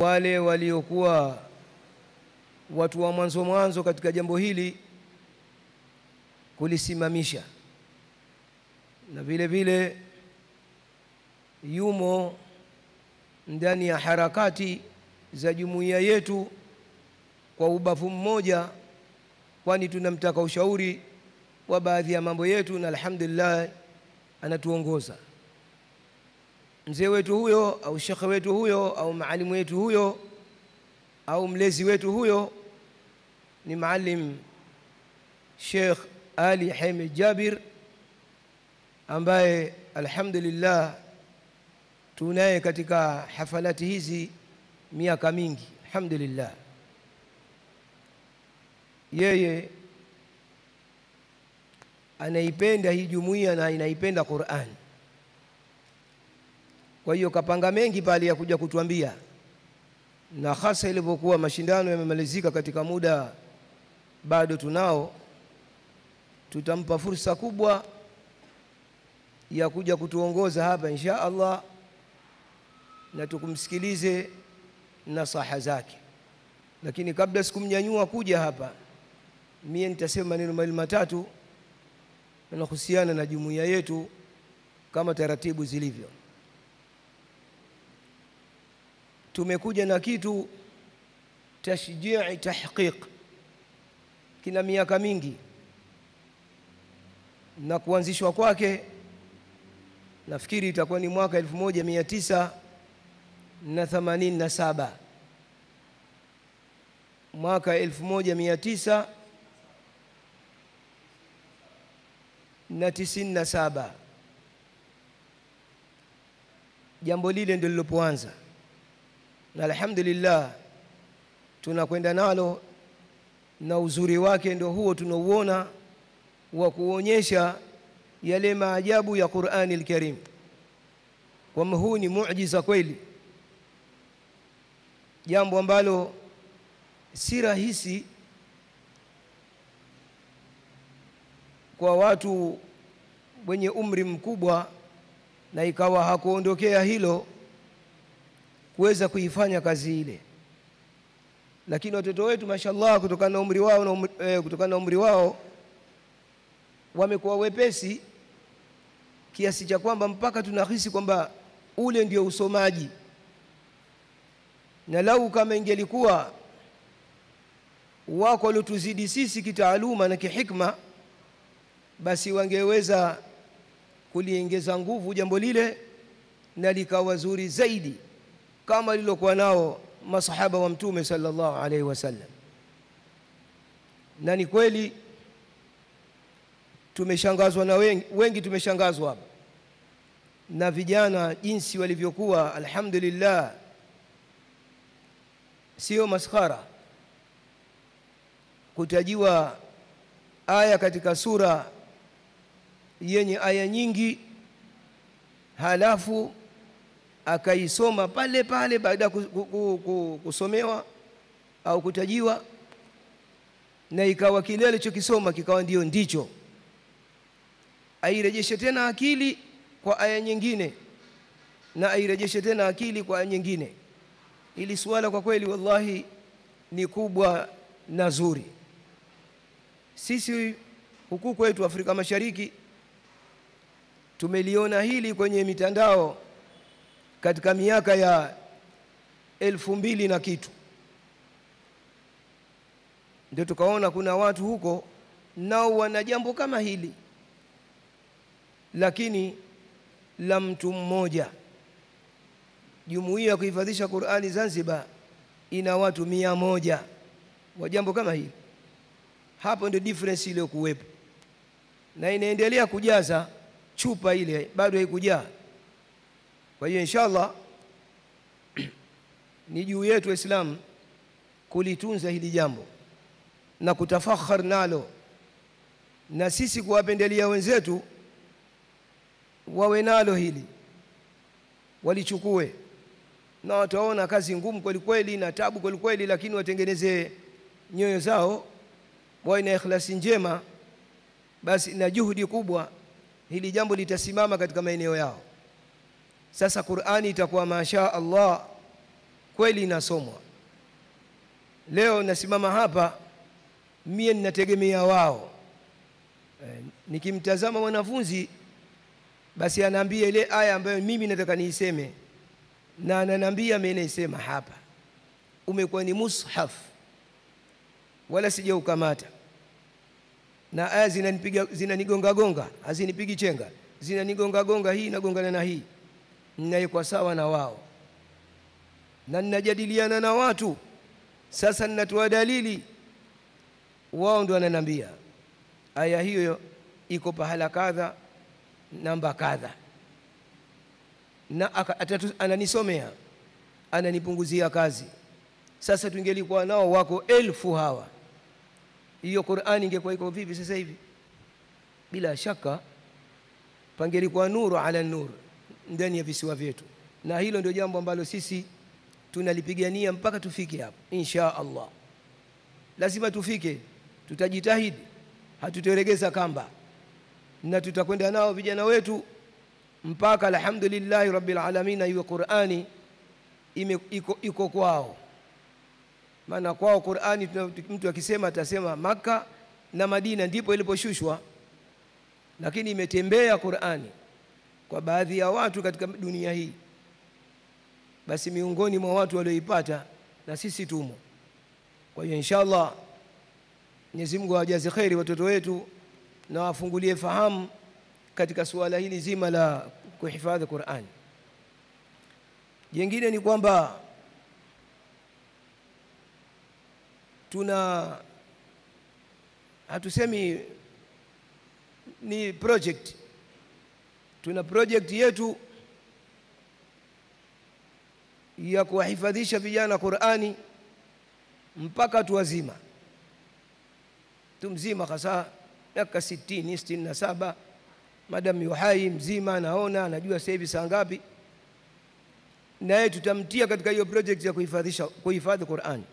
wale waliokuwa watu wa mwanzo katika jambo hili kulisimamisha, na vile vile yumo ndani ya harakati za jumuiya yetu kwa ubavu mmoja, kwani tunamtaka ushauri wa baadhi ya mambo yetu, na alhamdulillah anatuongoza. Mzee wetu huyo au shekhe wetu huyo au maalimu wetu huyo au mlezi wetu huyo ni maalim Sheikh Ali Hamid Jabir, ambaye alhamdulillah tunaye katika hafalati hizi miaka mingi, alhamdulillah. Yeye anaipenda hii jumuiya na inaipenda Qur'an. Kwa hiyo kapanga mengi pale ya kuja kutuambia, na hasa ilipokuwa mashindano yamemalizika katika muda bado tunao, tutampa fursa kubwa ya kuja kutuongoza hapa insha Allah, na tukumsikilize nasaha zake. Lakini kabla sikumnyanyua kuja hapa, mimi nitasema maneno mawili matatu yanahusiana na jumuiya yetu kama taratibu zilivyo. Tumekuja na kitu tashjii tahqiq, kina miaka mingi, na kuanzishwa kwake nafikiri itakuwa ni mwaka 1987, mwaka 1997 jambo lile ndio lilopoanza, na alhamdulillah tunakwenda nalo, na uzuri wake ndio huo tunauona wa kuonyesha yale maajabu ya Qur'ani al-Karim. Kwamba huu ni muujiza kweli, jambo ambalo si rahisi kwa watu wenye umri mkubwa, na ikawa hakuondokea hilo kuweza kuifanya kazi ile. Lakini watoto wetu mashallah, kutokana na umri wao wamekuwa wepesi kiasi cha kwamba mpaka tunahisi kwamba ule ndio usomaji. Na lau kama ingelikuwa wako waliotuzidi sisi kitaaluma na kihikma, basi wangeweza kuliongeza nguvu jambo lile na likawa zuri zaidi kama lilokuwa nao masahaba wa Mtume sallallahu alaihi wasallam. Na ni kweli tumeshangazwa na wengi tumeshangazwa hapa na vijana jinsi walivyokuwa, alhamdulillah. Sio maskhara kutajiwa aya katika sura yenye aya nyingi, halafu akaisoma pale pale baada kusomewa au kutajiwa, na ikawa kile alichokisoma kikawa ndicho, airejeshe tena akili kwa aya nyingine na airejeshe tena akili kwa aya nyingine. Ili swala kwa kweli wallahi ni kubwa na zuri. Sisi huku kwetu Afrika Mashariki tumeliona hili kwenye mitandao katika miaka ya 2000 na kitu, ndio tukaona kuna watu huko nao wana jambo kama hili, lakini la mtu mmoja. Jumuiya ya kuhifadhisha Qur'ani Zanzibar ina watu 100 wa jambo kama hili. Hapo ndio difference ile kuwepo, na inaendelea kujaza chupa ile, bado haikujaa. Kwa hiyo inshallah ni juu yetu Waislamu kulitunza hili jambo na kutafakhar nalo, na sisi kuwapendelea wenzetu wawe nalo hili, walichukue. Na wataona kazi ngumu kweli kweli na tabu kweli kweli, lakini watengeneze nyoyo zao, wawe na ikhlasi njema, basi na juhudi kubwa, hili jambo litasimama katika maeneo yao. Sasa Qur'ani itakuwa masha Allah kweli inasomwa. Leo nasimama hapa, mie ninategemea wao. Nikimtazama mwanafunzi basi anaambia ile aya ambayo mimi nataka niiseme, na ananiambia mimi naisema hapa. Umekuwa ni mushaf, wala sijaukamata, na aya zinanigonga gonga, hazinipigi chenga, zinanigonga gonga, hii inagongana na hii, ninaikuwa sawa na wao, na ninajadiliana na watu. Sasa ninatoa dalili, wao ndio wananiambia aya hiyo iko pahala kadha, namba kadha, na ananisomea, ananipunguzia kazi. Sasa tungelikuwa nao wako 1000 hawa, hiyo Qur'ani ingekuwa iko vipi sasa hivi? Bila shaka pangelikuwa nuru ala nur ndani ya visiwa vyetu, na hilo ndio jambo ambalo sisi tunalipigania mpaka tufike hapo insha Allah. Lazima tufike, tutajitahidi, hatutoregeza kamba, na tutakwenda nao vijana wetu mpaka alhamdulillah rabbil alamin. Hiyo Qur'ani iko kwao, maana kwao Qur'ani mtu akisema atasema Maka na Madina ndipo iliposhushwa, lakini imetembea Qur'ani kwa baadhi ya watu katika dunia hii. Basi miongoni mwa watu walioipata na sisi tumo. Kwa hiyo inshallah Mwenyezi Mungu awajaze khairi watoto wetu na wafungulie fahamu katika suala hili zima la kuhifadhi Qur'ani. Jingine ni kwamba hatusemi ni project, tuna project yetu ya kuwahifadhisha vijana Qur'ani mpaka tu wazima, mzima hasa miaka 60 67, madam yuhai mzima, naona anajua sasa hivi saa ngapi, naye tutamtia katika hiyo project ya kuhifadhi Qur'ani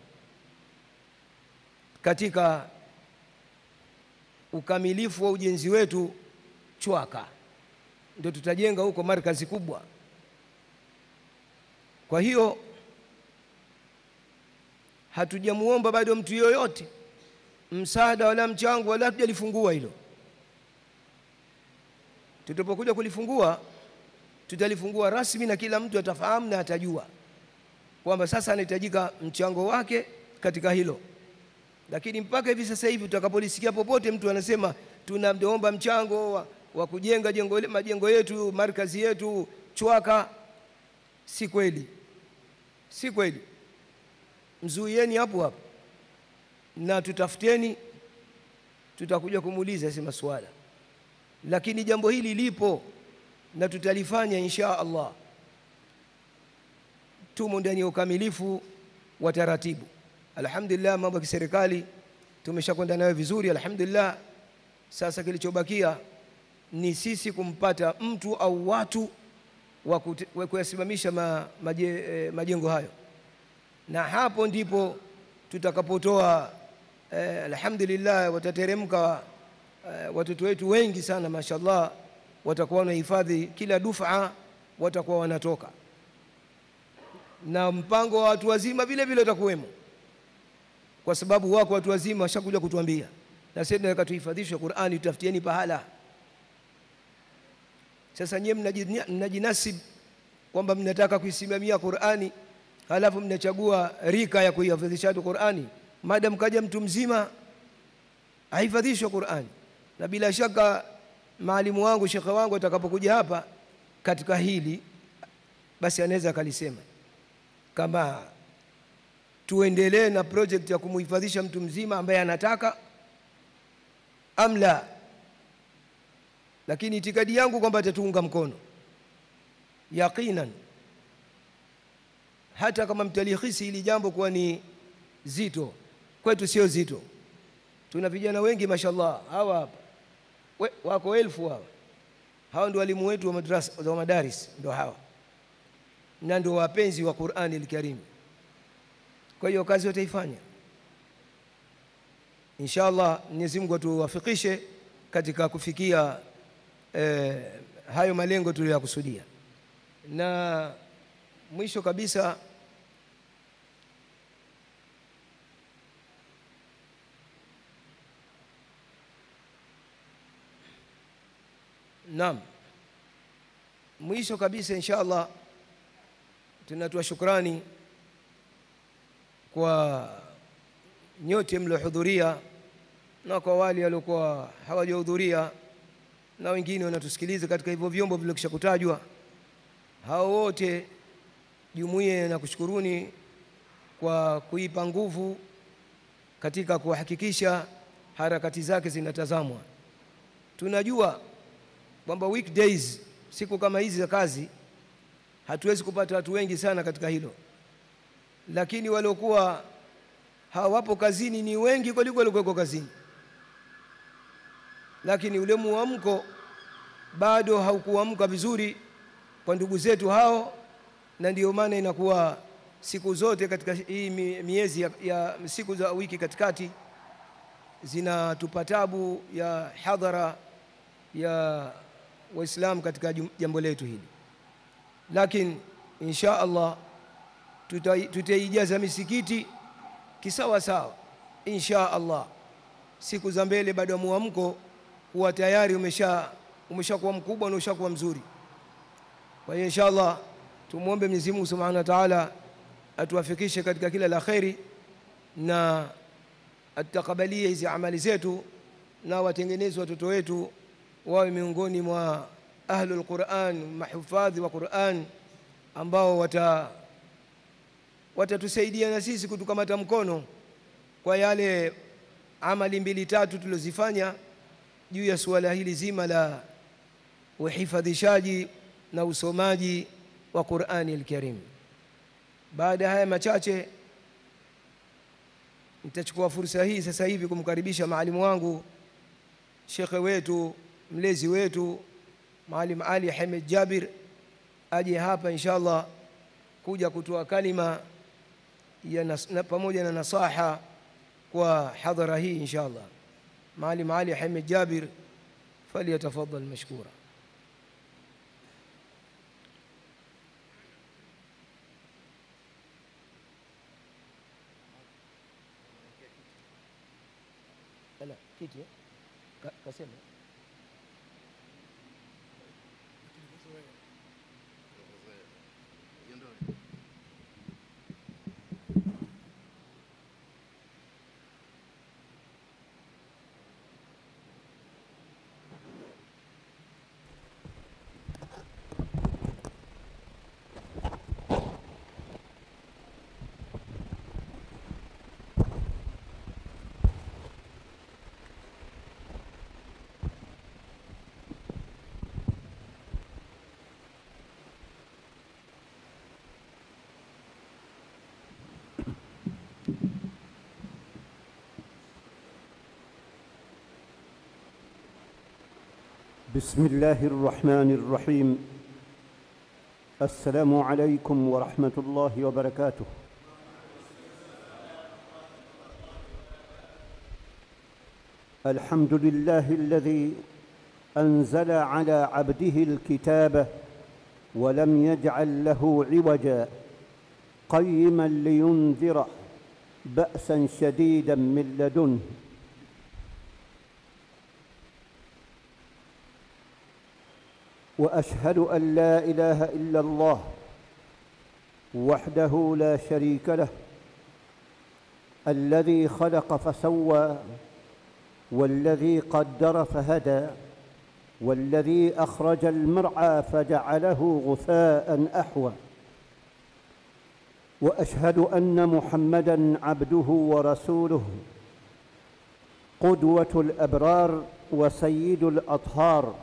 katika ukamilifu wa ujenzi wetu Chwaka, ndio tutajenga huko markazi kubwa. Kwa hiyo hatujamuomba bado mtu yoyote msaada wala mchango, wala hatujalifungua hilo. Tutapokuja kulifungua, tutalifungua rasmi na kila mtu atafahamu na atajua kwamba sasa anahitajika mchango wake katika hilo. Lakini mpaka hivi sasa hivi tutakapolisikia popote mtu anasema tunaomba mchango wa kujenga majengo yetu, markazi yetu Chwaka, si kweli, si kweli. Mzuieni hapo hapo na tutafuteni, tutakuja kumuuliza sema swala. Lakini jambo hili lipo na tutalifanya insha Allah. Tumo ndani ya ukamilifu wa taratibu. Alhamdulillah, mambo ya kiserikali tumeshakwenda nayo vizuri alhamdulillah. Sasa kilichobakia ni sisi kumpata mtu au watu wa kuyasimamisha majengo hayo, na hapo ndipo tutakapotoa alhamdulillah, watateremka watoto wetu wengi sana mashallah, watakuwa wanahifadhi kila dufa, watakuwa wanatoka, na mpango wa watu wazima vile vile utakuwemo, kwa sababu wako watu wazima washakuja kutuambia na sisi tunataka tuhifadhishe Qur'ani, tutafutieni pahala. Sasa nyie mnajinasib kwamba mnataka kuisimamia Qur'ani, halafu mnachagua rika ya kuhifadhisha Qur'ani, madam kaja mtu mzima ahifadhishwe Qur'ani. Na bila shaka maalimu wangu, shekhe wangu atakapokuja hapa katika hili, basi anaweza akalisema kama tuendelee na project ya kumuhifadhisha mtu mzima ambaye anataka amla. Lakini itikadi yangu kwamba atatuunga mkono yaqinan, hata kama mtalihisi hili jambo kuwa ni zito kwetu. Sio zito, tuna vijana wengi mashallah. Hawa hapa wako 1000 hawa ndio walimu wetu wa madrasa wa madaris, ndio hawa, na ndio wapenzi wa Qur'ani al-Karim. Kwa hiyo kazi wataifanya inshallah. Mwenyezi Mungu atuwafikishe katika kufikia hayo malengo tuliyokusudia. Na mwisho kabisa Naam, mwisho kabisa inshallah tunatoa shukrani kwa nyote mliohudhuria na kwa wale waliokuwa hawajahudhuria na wengine wanatusikiliza katika hivyo vyombo vilivyokusha kutajwa. Hao wote jumuiya na kushukuruni kwa kuipa nguvu katika kuhakikisha harakati zake zinatazamwa. Tunajua kwamba weekdays, siku kama hizi za kazi, hatuwezi kupata watu wengi sana katika hilo, lakini waliokuwa hawapo kazini ni wengi kuliko waliokuwa kazini, lakini ule muamko bado haukuamka vizuri kwa ndugu zetu hao, na ndio maana inakuwa siku zote katika hii miezi ya siku za wiki katikati zinatupa tabu ya hadhara ya Waislamu katika jambo letu hili. Lakini insha Allah tutaijaza misikiti kisawa sawa insha Allah. Siku za mbele baada ya muamko huwa tayari umeshakuwa mkubwa na umeshakuwa mzuri. Kwa hiyo insha Allah tumuombe Mwenyezi Mungu Subhanahu wa Ta'ala atuwafikishe katika kila la kheri na atakabalie hizi amali zetu, na watengeneze watoto wetu wawe miongoni mwa ahlul Qur'an, mahufadhi wa Qur'an, ambao watatusaidia na sisi kutukamata mkono kwa yale amali 2-3 tulizofanya juu ya suala hili zima la uhifadhishaji na usomaji wa Qur'ani al-Karim. Baada haya machache, nitachukua fursa hii sasa hivi kumkaribisha maalimu wangu, shekhe wetu, mlezi wetu, Maalim Ali Hamed Jabir, aje hapa inshallah kuja kutoa kalima ya pamoja na nasaha kwa hadhara hii inshallah. Maalim Ali Hamed Jabir, falyatafaddal mashkura. Ala kiti kasema بسم الله الرحمن الرحيم. السلام عليكم ورحمة الله وبركاته. الحمد لله الذي أنزل على عبده الكتاب ولم يجعل له عوجا قيما لينذر بأسا شديدا من لدنه وأشهد أن لا إله إلا الله وحده لا شريك له الذي خلق فسوى والذي قدر فهدى والذي أخرج المرعى فجعله غثاء أحوى وأشهد أن محمدًا عبده ورسوله قدوة الأبرار وسيد الأطهار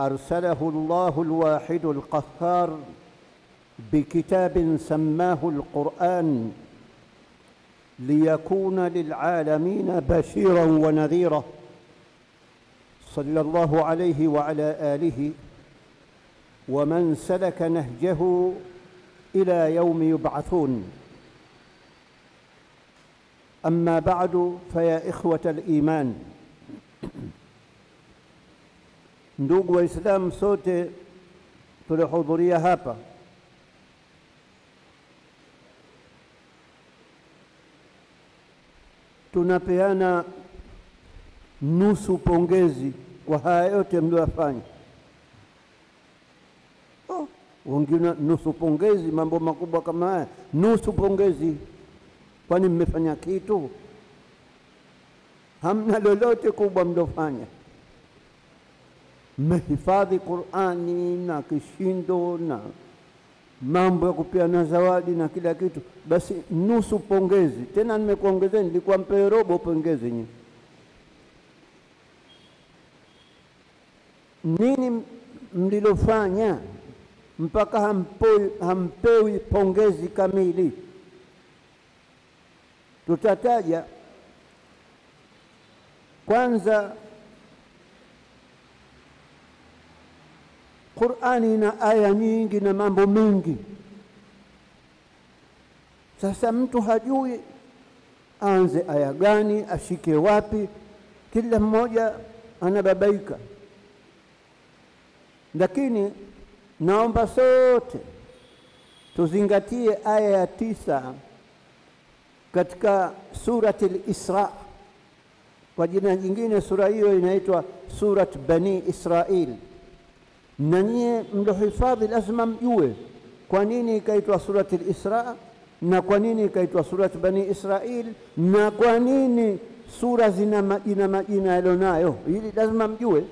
أرسله الله الواحد القهار بكتاب سماه القرآن ليكون للعالمين بشيرا ونذيرا صلى الله عليه وعلى آله ومن سلك نهجه إلى يوم يبعثون. أما بعد فيا إخوة الإيمان، ndugu Waislamu sote tulihudhuria hapa, tunapeana nusu pongezi kwa haya yote mliyofanya. Wengine nusu pongezi, mambo makubwa kama haya, nusu pongezi. Kwani mmefanya kitu? Hamna lolote kubwa mlofanya. Mmehifadhi Qur'ani na kishindo na mambo ya kupeana zawadi na kila kitu, basi nusu pongezi. Tena nimekuongezeni, nilikuwa mpe robo pongezi nyinyi. Nini mlilofanya mpaka hampewi pongezi kamili? Tutataja kwanza, Qur'ani ina aya nyingi na mambo mengi. Sasa mtu hajui aanze aya gani, ashike wapi, kila mmoja anababaika. Lakini naomba sote tuzingatie aya ya 9 katika surati al-Isra. Kwa jina jingine sura hiyo inaitwa Surat Bani Israil. Na nyie mlohifadhi lazima mjue kwa nini ikaitwa surati al-Isra na kwa nini ikaitwa Surat Bani Israil na kwa nini sura zina majina yalionayo. Hili lazima mjue,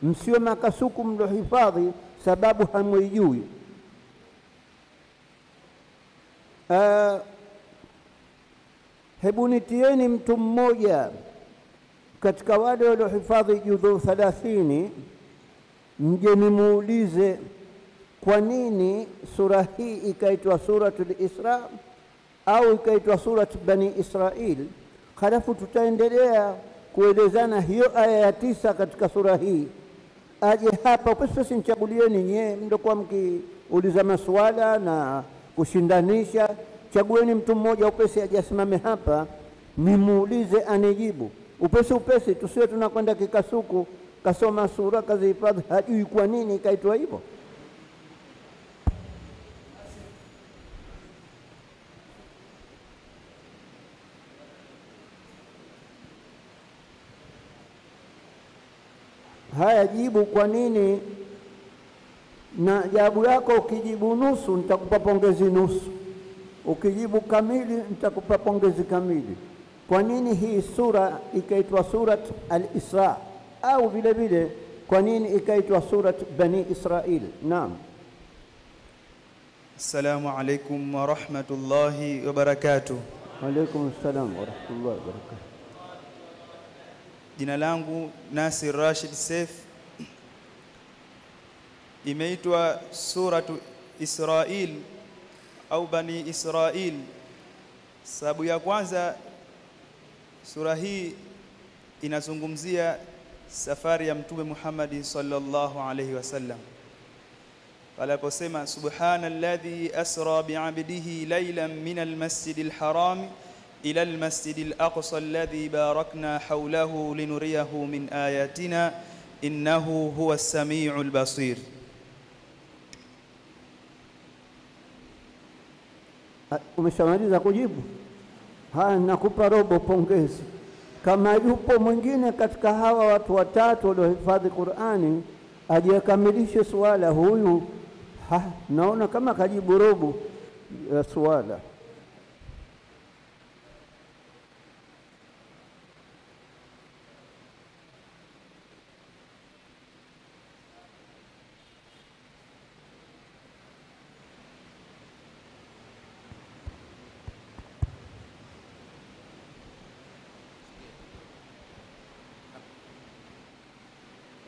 msio makasuku mlohifadhi sababu hamwijui. Hebu nitieni mtu mmoja katika wale waliohifadhi juzuu 30, mje nimuulize kwa nini sura hii ikaitwa Suratul Isra au ikaitwa Surat Bani Israil. Halafu tutaendelea kuelezana hiyo aya ya 9 katika sura hii. Aje hapa pesa, nichagulieni nyewe mndokuwa mkiuliza maswala na kushindanisha. Chagueni mtu mmoja upesi aje asimame hapa nimuulize anijibu upesi, tusiwe tunakwenda kikasuku, kasoma sura kazihifadhi hajui kwa nini ikaitwa hivyo. Haya, jibu kwa nini, na jawabu yako ukijibu nusu nitakupa pongezi nusu, ukijibu kamili nitakupa pongezi kamili. Kwa nini hii sura ikaitwa Surat al-Isra, au vile vile kwa nini ikaitwa Surat Bani Israil? Naam. Assalamu alaikum wa rahmatullahi wa barakatuh. Wa alaikum assalam wa rahmatullahi wa barakatuh. Jina langu Nasir Rashid Seif. Imeitwa Suratu Israil au Bani Israil. Sababu ya kwanza, sura hii inazungumzia safari ya Mtume Muhammad sallallahu alayhi wasallam. Aliposema subhanalladhi asra bi'abdihi laylan minal masjidil haram ila al-masjidil aqsa alladhi barakna hawlahu linuriyahu min ayatina innahu huwas samiul basir. Umeshamaliza kujibu? Haya, nakupa robo pongezi. Kama yupo mwingine katika hawa watu watatu waliohifadhi Qur'ani aje akamilishe swala huyu, naona kama kajibu robo ya swala.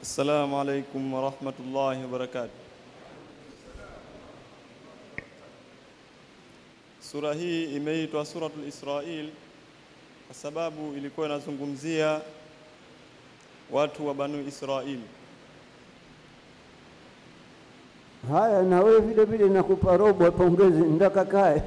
Assalamu alaikum wa rahmatullahi wa barakatuh. Sura hii imeitwa Suratul Israil kwa sababu ilikuwa inazungumzia watu wa Banu Israil. Haya, na wewe vile vile nakupa robo pongezi, ndaka kae.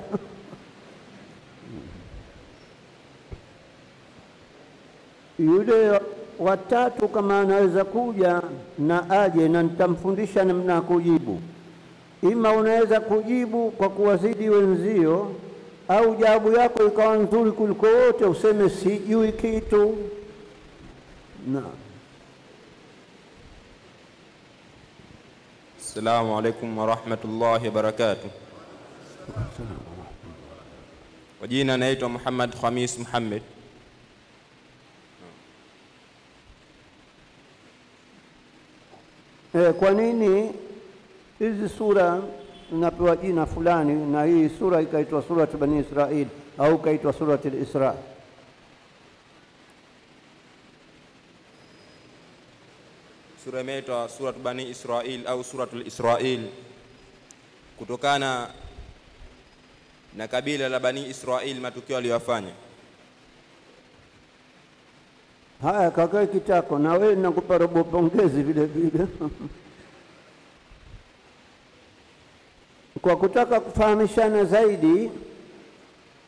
Yule watatu kama anaweza kuja na aje, na nitamfundisha namna ya kujibu. Ima unaweza kujibu kwa kuwazidi wenzio, au jawabu yako ikawa nzuri kuliko wote useme sijui kitu. Na Assalamu alaikum wa rahmatullahi wa barakatuh. Kwa jina naitwa Muhammad Khamis Muhammad. Kwa nini hizi sura zinapewa jina fulani na hii sura ikaitwa Surat Bani Israil au ikaitwa Surat al-Isra? Sura imeitwa Surat Bani Israil au Suratul Israil kutokana na kabila la Bani Israil matukio aliyofanya. Haya, kakae kitako na wewe nakupa robo pongezi vile vile. Kwa kutaka kufahamishana zaidi,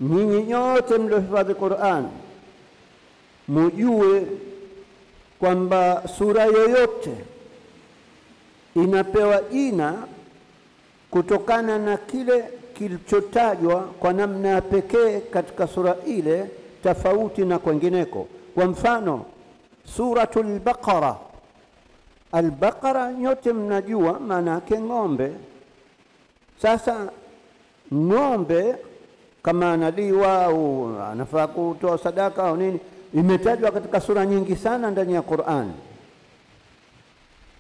nyinyi nyote mliohifadhi Qur'an mujue kwamba sura yoyote inapewa jina kutokana na kile kilichotajwa kwa namna ya pekee katika sura ile, tofauti na kwengineko. Kwa mfano, Suratul Baqara. Al-Baqara nyote mnajua maana yake ng'ombe. Sasa ng'ombe kama analiwa au anafaa kutoa sadaka au nini, imetajwa katika sura nyingi sana ndani ya Qur'an.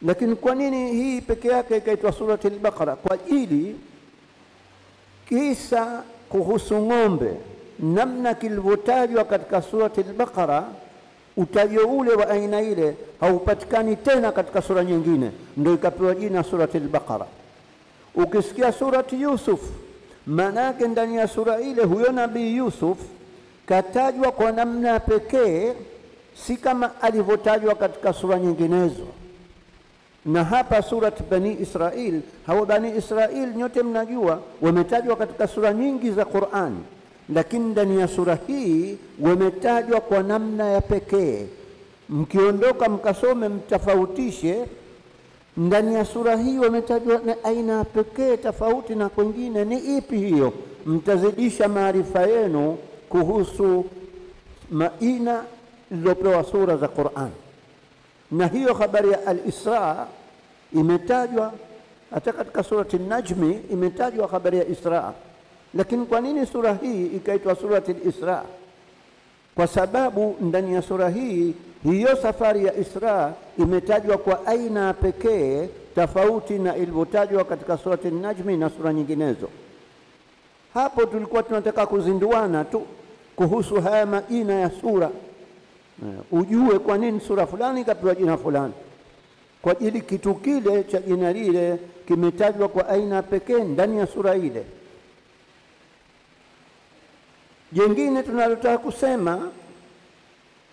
Lakini kwa nini hii peke yake ikaitwa Suratul Baqara? Kwa ajili kisa kuhusu ng'ombe namna kilivyotajwa katika Suratul Baqara, utajo ule wa aina ile haupatikani tena katika sura nyingine, ndio ikapewa jina Suratul Baqara. Ukisikia surati Yusuf, maana yake ndani ya sura ile huyo nabii Yusuf katajwa kwa namna pekee, si kama alivyotajwa katika sura nyinginezo. Na hapa Surat Bani Israil, hao Bani Israil nyote mnajua wametajwa katika sura nyingi za Qur'an, lakini ndani ya sura hii wametajwa kwa namna ya pekee. Mkiondoka mkasome mtafautishe, ndani ya sura hii wametajwa na aina ya pekee tofauti na kwingine. Ni ipi hiyo? Mtazidisha maarifa yenu kuhusu maina iliyopewa sura za Qur'an. Na hiyo habari ya al-Isra imetajwa hata katika surati An-Najmi, imetajwa habari ya Isra. Lakini kwa nini sura hii ikaitwa Surati al-Isra? Kwa sababu ndani ya sura hii hiyo safari ya Isra imetajwa kwa aina pekee tofauti na ilivyotajwa katika surati An-Najmi na sura nyinginezo. Hapo tulikuwa tunataka kuzinduana tu kuhusu haya majina ya sura, ujue kwa nini sura fulani ikapewa jina fulani. Kwa ajili kitu kile cha jina lile kimetajwa kwa aina pekee ndani ya sura ile. Jengine tunalotaka kusema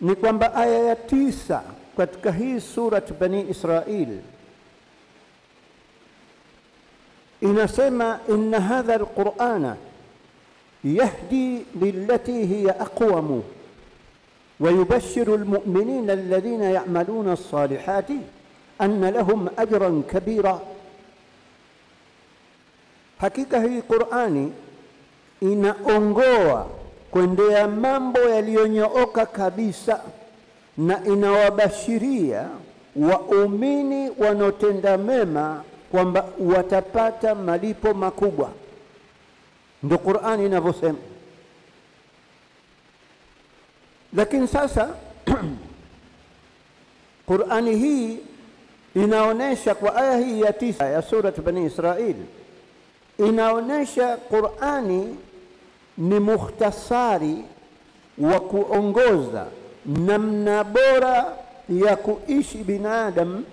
ni kwamba aya ya 9 katika hii Surat Bani Israil inasema, inna hadha al-Qur'ana yahdi lillati hiya aqwamu wa yubashshiru al-mu'minina alladhina ya'maluna as-salihati anna lahum ajran kabira. Hakika hii Qur'ani inaongoa kuendea mambo yaliyonyooka kabisa na inawabashiria waumini wanaotenda mema kwamba watapata malipo makubwa. Ndio Qur'ani inavyosema. Lakini sasa Qur'ani hii inaonesha kwa aya hii ya 9 ya Surat Bani Israil, inaonesha Qur'ani ni mukhtasari wa kuongoza namna bora ya kuishi binadamu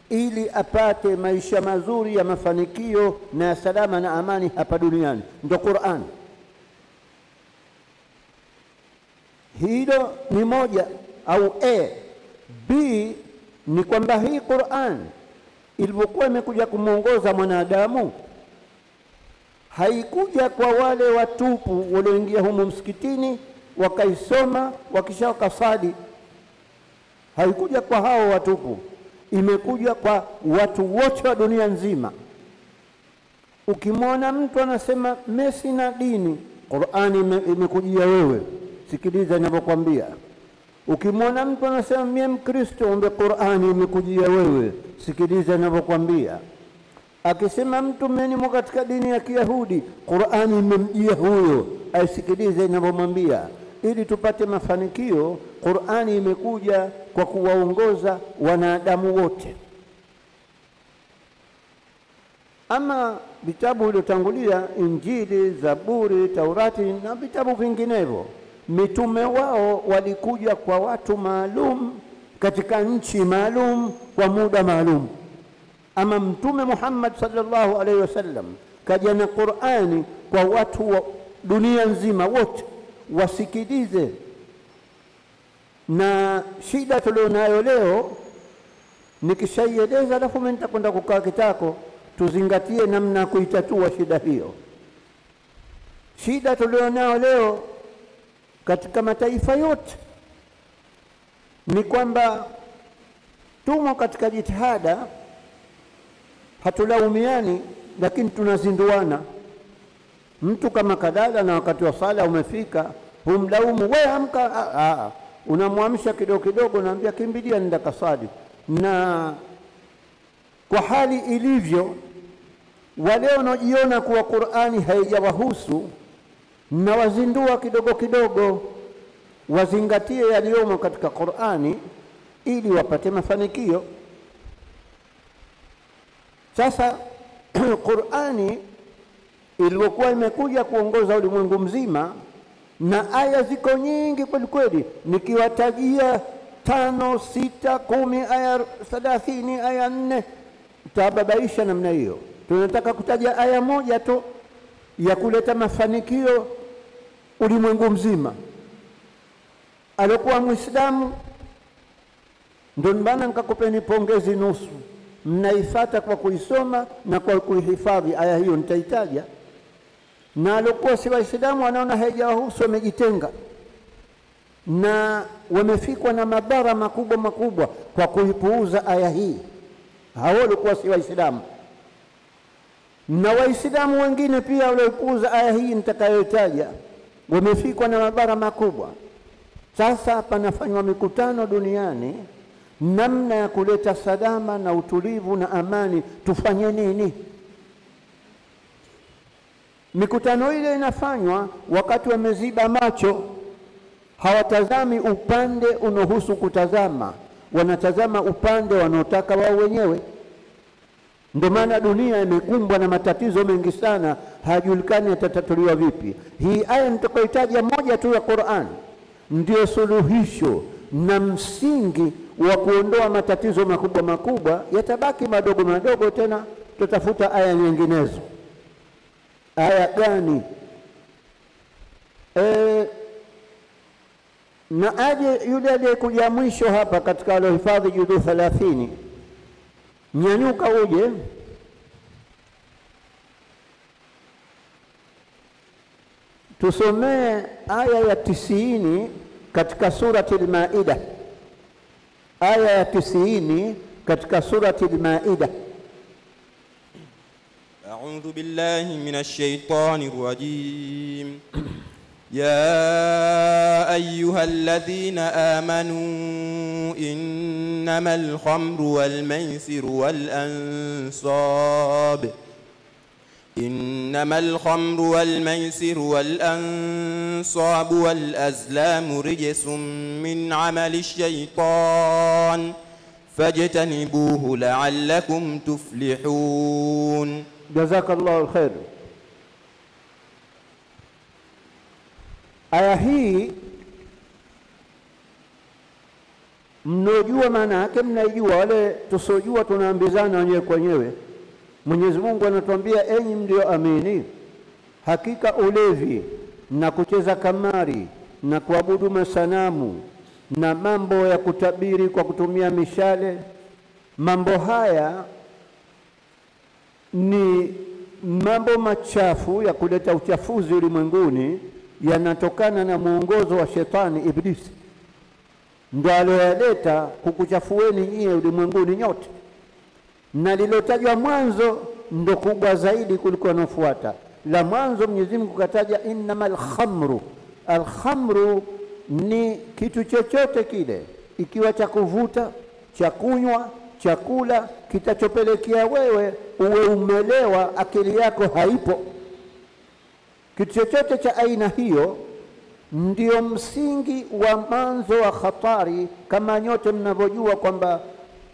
ili apate maisha mazuri ya mafanikio na ya salama na amani hapa duniani. Ndio Qur'an. Hilo ni moja au B ni kwamba hii Qur'an ilivyokuwa imekuja kumuongoza mwanadamu, haikuja kwa wale watupu walioingia humo msikitini wakaisoma wakisha wakasali. Haikuja kwa hao watupu, imekuja kwa watu wote wa dunia nzima. Ukimwona mtu anasema mimi na dini, Qur'ani imekujia wewe, sikiliza ninavyokuambia. Ukimwona mtu anasema mimi Mkristo, ombe Qur'ani imekujia wewe, sikiliza ninavyokuambia. Akisema mtu mmenimo katika dini ya Kiyahudi, Qur'ani imemjia huyo, aisikilize inavyomwambia. Ili tupate mafanikio, Qur'ani imekuja kwa kuwaongoza wanadamu wote. Ama vitabu vilivyotangulia, Injili, Zaburi, Taurati na vitabu vinginevyo, mitume wao walikuja kwa watu maalum katika nchi maalum kwa muda maalum. Ama Mtume Muhammad sallallahu alaihi wasallam kaja na Qur'ani kwa watu wa dunia nzima wote wasikilize. Na shida tulionayo leo nikishaieleza, alafu mimi nitakwenda kukaa kitako, tuzingatie namna kuitatua shida hiyo. Shida tulionayo leo katika mataifa yote ni kwamba tumo katika jitihada, hatulaumiani lakini tunazinduana. Mtu kama kadala na wakati wa sala umefika, humlaumu wewe, amka. Unamwamsha kidogo kidogo, naambia kimbilia nenda kasali. Na kwa hali ilivyo, wale wanaojiona kuwa Qur'ani haijawahusu, na wazindua kidogo kidogo, wazingatie yaliyomo katika Qur'ani ili wapate mafanikio. Sasa Qur'ani iliyokuwa imekuja kuongoza ulimwengu mzima, na aya ziko nyingi kweli kweli, nikiwatajia 5, 6, 10, aya 30, aya 4 tababaisha namna hiyo. Tunataka kutaja aya moja tu ya kuleta mafanikio ulimwengu mzima. Alikuwa Muislamu, ndio maana nikakupeni pongezi nusu, mnaifuata kwa kuisoma na kwa kuihifadhi. Aya hiyo nitaitaja. Na alikuwa si Waislamu, wanaona haijawahusu, wamejitenga na wamefikwa na madhara makubwa makubwa kwa kuipuuza aya hii. Hao walikuwa si Waislamu. Na Waislamu wengine pia waliopuuza aya hii nitakayotaja wamefikwa na madhara makubwa. Sasa panafanywa mikutano duniani namna ya kuleta salama na utulivu na amani. Tufanye nini? Mikutano ile inafanywa wakati wameziba macho, hawatazami upande unaohusu kutazama, wanatazama upande wanaotaka wao wenyewe. Ndio maana dunia imekumbwa na matatizo mengi sana, hajulikani yatatatuliwa vipi. Hii aya nitakayotaja moja tu ya Qur'an ndio suluhisho na msingi wa kuondoa matatizo makubwa makubwa. Yatabaki madogo madogo, tena tutafuta aya nyinginezo. Aya gani? Na aje yule aliyekuja mwisho hapa katika alohifadhi juzuu 30, nyanyuka uje. Tusomee aya ya 90 katika surati al-Maida. Aya ya 90 katika surati al-Maida. أعوذ بالله من الشيطان الرجيم. يا أيها الذين آمنوا إنما الخمر والميسر والأنصاب والأزلام رجس من عمل الشيطان فاجتنبوه لعلكم تفلحون. جزاك الله الخير. Aya hii mnojua maana yake, mnaijua. Wale tusojua tunaambizana wenyewe kwa wenyewe. Mwenyezi Mungu anatuambia, enyi mlioamini, hakika ulevi na kucheza kamari na kuabudu masanamu na mambo ya kutabiri kwa kutumia mishale, mambo haya ni mambo machafu ya kuleta uchafuzi ulimwenguni, yanatokana na muongozo wa shetani Iblisi. Ndio aliyoleta kukuchafueni nyie ulimwenguni nyote. Na lilotajwa mwanzo ndo kubwa zaidi kuliko yanofuata. La mwanzo Mwenyezi Mungu kataja innamal khamru. Al-khamru ni kitu chochote kile, ikiwa cha kuvuta, cha kunywa, chakula kitachopelekea wewe uwe umelewa, akili yako haipo. Kitu chochote cha aina hiyo ndio msingi wa mwanzo wa hatari, kama nyote mnavyojua kwamba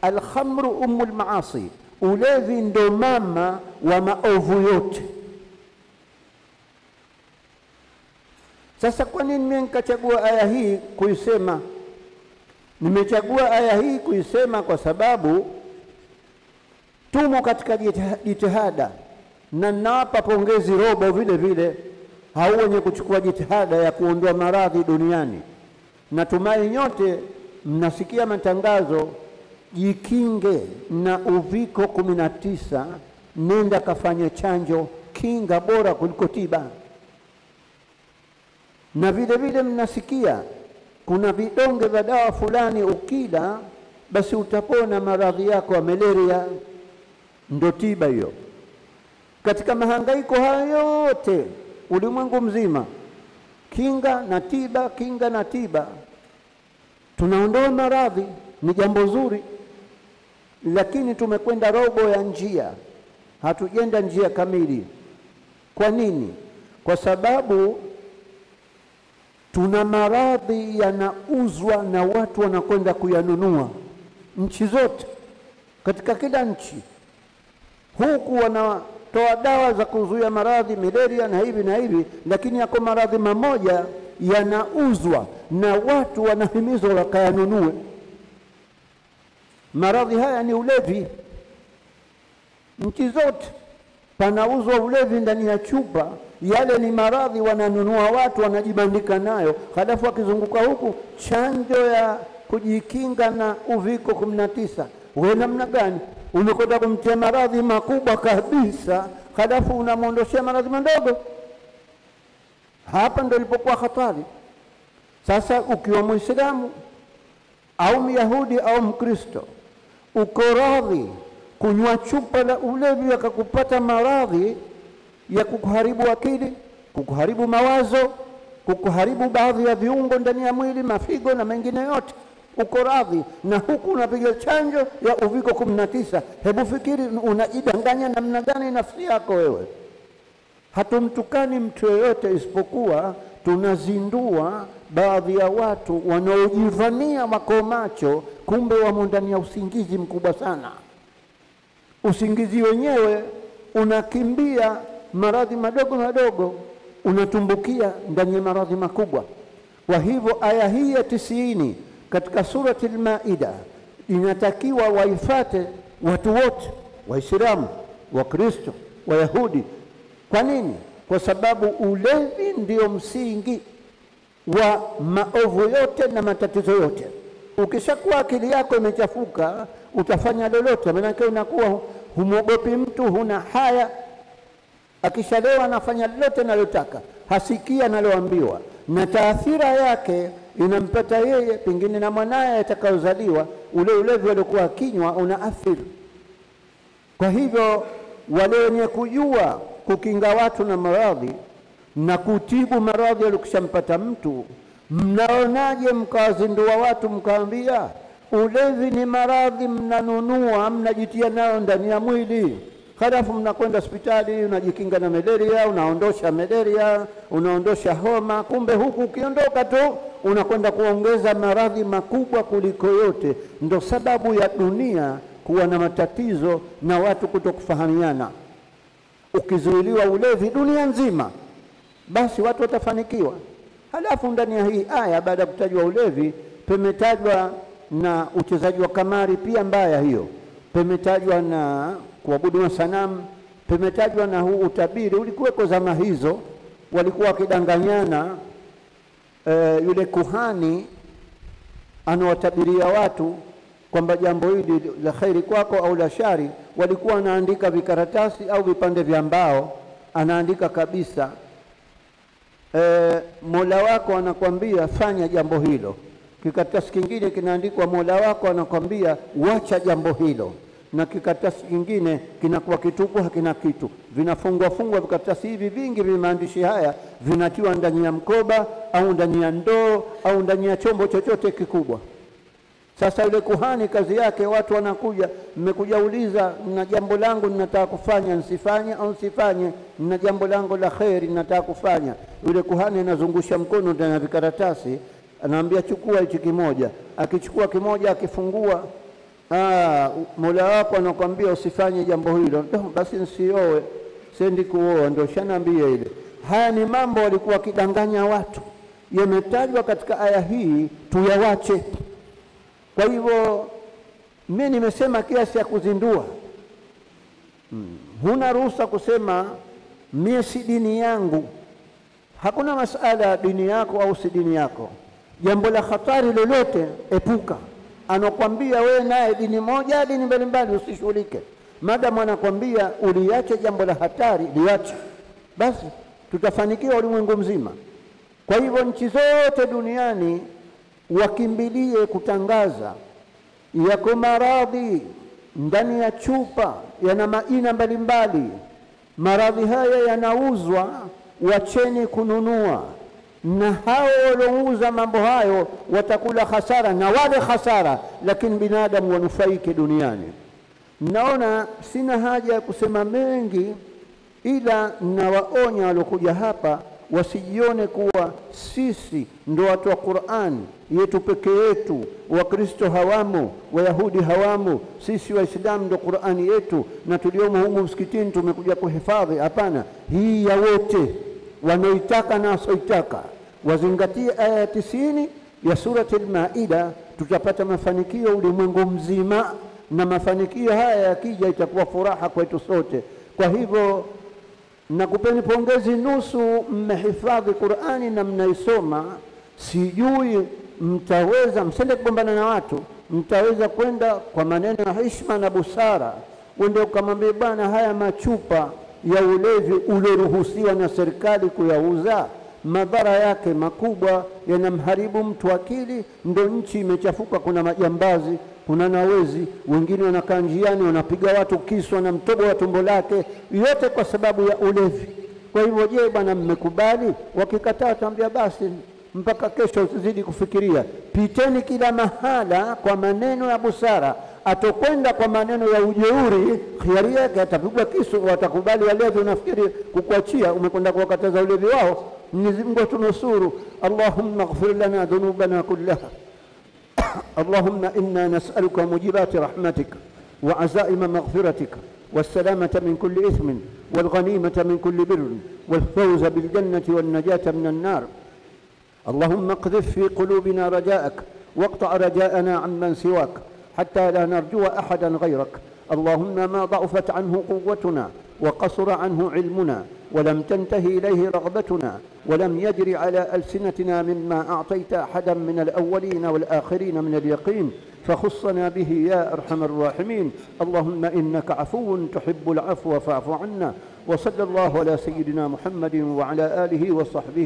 alkhamru ummul maasi, ulevi ndo mama wa maovu yote. Sasa kwa nini mimi nikachagua aya hii kuisema? Nimechagua aya hii kuisema kwa sababu tumo katika jitihada, na nawapa pongezi robo vile vile hao wenye kuchukua jitihada ya kuondoa maradhi duniani. Natumai nyote mnasikia matangazo, jikinge na uviko 19, nenda kafanye chanjo, kinga bora kuliko tiba. Na vile vile mnasikia kuna vidonge vya dawa fulani ukila basi utapona maradhi yako ya malaria, ndo tiba hiyo. Katika mahangaiko hayo yote ulimwengu mzima, kinga na tiba, kinga na tiba, tunaondoa maradhi, ni jambo zuri, lakini tumekwenda robo ya njia, hatujenda njia kamili. Kwa nini? Kwa sababu tuna maradhi yanauzwa na watu wanakwenda kuyanunua nchi zote, katika kila nchi, huku wanatoa dawa za kuzuia maradhi malaria na hivi na hivi, lakini yako maradhi mamoja yanauzwa na watu wanahimizwa wakayanunue. Maradhi haya ni ulevi. Nchi zote panauzwa ulevi ndani ya chupa, yale ni maradhi, wananunua watu, wanajibandika nayo. Halafu wakizunguka huku, chanjo ya kujikinga na uviko 19. Wewe namna gani? Umekwenda kumtia maradhi makubwa kabisa, halafu unamwondoshia maradhi madogo. Hapa ndio ilipokuwa hatari. Sasa ukiwa Muislamu au Myahudi au Mkristo, uko radhi kunywa chupa la ulevi akakupata maradhi ya kukuharibu akili, kukuharibu mawazo, kukuharibu baadhi ya viungo ndani ya mwili, mafigo na mengine yote, uko radhi, na huku unapiga chanjo ya uviko 19. Hebu fikiri, unajidanganya namna gani nafsi yako wewe? Hatumtukani mtu yoyote, isipokuwa tunazindua baadhi ya watu wanaojivania wako macho, kumbe wamo ndani ya usingizi mkubwa sana. Usingizi wenyewe unakimbia maradhi madogo madogo, unatumbukia ndani ya maradhi makubwa. Kwa hivyo aya hii ya 90 katika surati al-Maida inatakiwa waifate watu wote, Waislamu, Wakristo, Wayahudi. Kwa nini? Kwa sababu ulevi ndio msingi wa maovu yote na matatizo yote. Ukishakuwa akili yako imechafuka, utafanya lolote, maana unakuwa humwogopi mtu, huna haya. Akishalewa anafanya lolote analotaka, hasikia analoambiwa, na taathira yake inampata yeye, pengine na mwanaye atakayozaliwa. Ule ulevi aliokuwa akinywa unaathiri. Kwa hivyo wale wenye kujua kukinga watu na maradhi na kutibu maradhi yaliyokishampata mtu, mnaonaje mkawazindua watu mkaambia ulevi ni maradhi, mnanunua, mnajitia nayo ndani ya mwili, halafu mnakwenda hospitali, unajikinga na malaria, unaondosha malaria, unaondosha homa, kumbe huku ukiondoka tu unakwenda kuongeza maradhi makubwa kuliko yote. Ndo sababu ya dunia kuwa na matatizo na watu kutokufahamiana. Ukizuiliwa ulevi dunia nzima, basi watu watafanikiwa. Halafu ndani ya hii aya, baada ya kutajwa ulevi, pemetajwa na uchezaji wa kamari pia mbaya hiyo, pemetajwa na kuabudu masanamu, pemetajwa na huu utabiri. Ulikuweko zama hizo, walikuwa wakidanganyana. Yule kuhani anawatabiria watu kwamba jambo hili la khairi kwako au la shari. Walikuwa anaandika vikaratasi au vipande vya mbao, anaandika kabisa, Mola wako anakwambia fanya jambo hilo. Kikaratasi kingine kinaandikwa Mola wako anakwambia wacha jambo hilo, na kikaratasi kingine kinakuwa kitupu, hakina kitu. Vinafungwa vikaratasi hivi vingi, vimaandishi haya vinatiwa ndani ya mkoba au ndani ya ndoo au ndani ya chombo chochote kikubwa. Sasa yule kuhani kazi yake, watu wanakuja, mmekuja uliza na jambo langu ninataka kufanya, nisifanye au nisifanye, na jambo langu la kheri ninataka kufanya. Yule kuhani anazungusha mkono ndani ya vikaratasi, anaambia chukua hichi kimoja. Akichukua kimoja, akifungua, Mola wako anakuambia usifanye jambo hilo. Basi nisioe, sendi kuoa, ndio shanaambia ile. Haya ni mambo walikuwa wakidanganya watu, yametajwa katika aya hii, tuyawache. Kwa hivyo mimi nimesema kiasi ya kuzindua. Huna ruhusa kusema mimi si dini yangu. Hakuna masala ya dini yako au si dini yako. Jambo la hatari lolote epuka. Anakuambia wewe naye dini moja, dini mbalimbali, usishughulike. Madamu anakuambia uliache jambo la hatari, liache, basi tutafanikiwa ulimwengu mzima. Kwa hivyo nchi zote duniani wakimbilie kutangaza yako maradhi ndani ya chupa, yana maina mbalimbali. Maradhi haya yanauzwa, wacheni kununua, na hao waliouza mambo hayo watakula hasara, na wale hasara, lakini binadamu wanufaike duniani. Naona sina haja ya kusema mengi, ila nawaonya waliokuja hapa wasijione kuwa sisi ndo watu wa Qur'an yetu peke yetu, Wakristo hawamo, Wayahudi hawamo, sisi Waislamu ndo Qur'ani yetu na tuliomo humu msikitini tumekuja kuhifadhi. Hapana, hii ya wote, wanaoitaka na wasioitaka. Wazingatie aya 90 ya surati al-Maida, tutapata mafanikio ulimwengu mzima, na mafanikio haya yakija itakuwa furaha kwetu sote. Kwa hivyo nakupeni pongezi, nusu mmehifadhi Qur'ani na mnaisoma. Sijui mtaweza, msende kugombana na watu, mtaweza kwenda kwa maneno ya heshima na busara, uende ukamwambia bwana, haya machupa ya ulevi ulioruhusiwa na serikali kuyauza, madhara yake makubwa, yanamharibu mtu akili, ndo nchi imechafuka. Kuna majambazi, kuna nawezi, wengine wanakaa njiani wanapiga watu kisu na mtobo wa tumbo lake, yote kwa sababu ya ulevi. Kwa hivyo je, bwana, mmekubali? Wakikataa tambia basi mpaka kesho, usizidi kufikiria. Piteni kila mahala kwa maneno ya busara. Atokwenda kwa maneno ya ujeuri, khiari yake, atapigwa kisu. Watakubali walevi? Unafikiri kukuachia umekwenda kuwakataza ulevi wao? Mwenyezi Mungu atunusuru. Allahumma ighfir lana dhunubana kullaha. اللهم إنا نسألك موجبات رحمتك وعزائم مغفرتك والسلامة من كل إثم والغنيمة من كل بر والفوز بالجنة والنجاة من النار. اللهم اقذف في قلوبنا رجاءك واقطع رجاءنا عمن سواك حتى لا نرجو أحدا غيرك. اللهم ما ضعفت عنه قوتنا وقصر عنه علمنا ولم تنتهي إليه رغبتنا ولم يجري على ألسنتنا مما أعطيت أحدا من الأولين والآخرين من اليقين فخصنا به يا أرحم الراحمين. اللهم إنك عفو تحب العفو فاعف عنا. وصلى الله على سيدنا محمد وعلى آله وصحبه